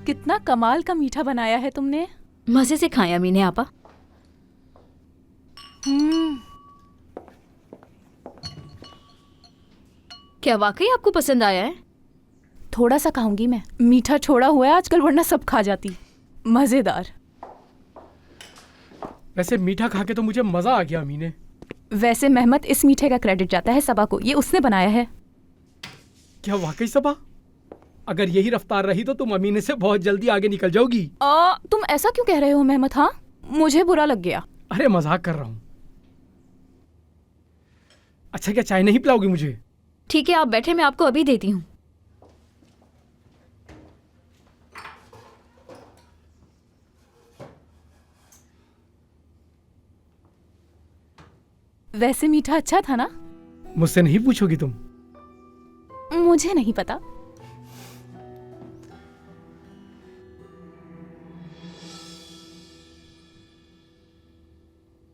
कितना कमाल का मीठा बनाया है तुमने। मजे से खाया मीने आपा। क्या वाकई आपको पसंद आया है? थोड़ा सा खाऊंगी मैं, मीठा छोड़ा हुआ है आजकल, वरना सब खा जाती। मजेदार। वैसे मीठा खा के तो मुझे मजा आ गया मीने। वैसे मेहमत, इस मीठे का क्रेडिट जाता है सबा को, ये उसने बनाया है। क्या वाकई सबा? अगर यही रफ्तार रही तो तुम अमीने से बहुत जल्दी आगे निकल जाओगी। तुम ऐसा क्यों कह रहे हो मेहमत? हाँ, मुझे बुरा लग गया। अरे मजाक कर रहा हूँ। अच्छा, क्या चाय नहीं पिलाओगी मुझे? ठीक है, आप बैठे, मैं आपको अभी देती हूँ। वैसे मीठा अच्छा था ना? मुझसे नहीं पूछोगी तुम? मुझे नहीं पता।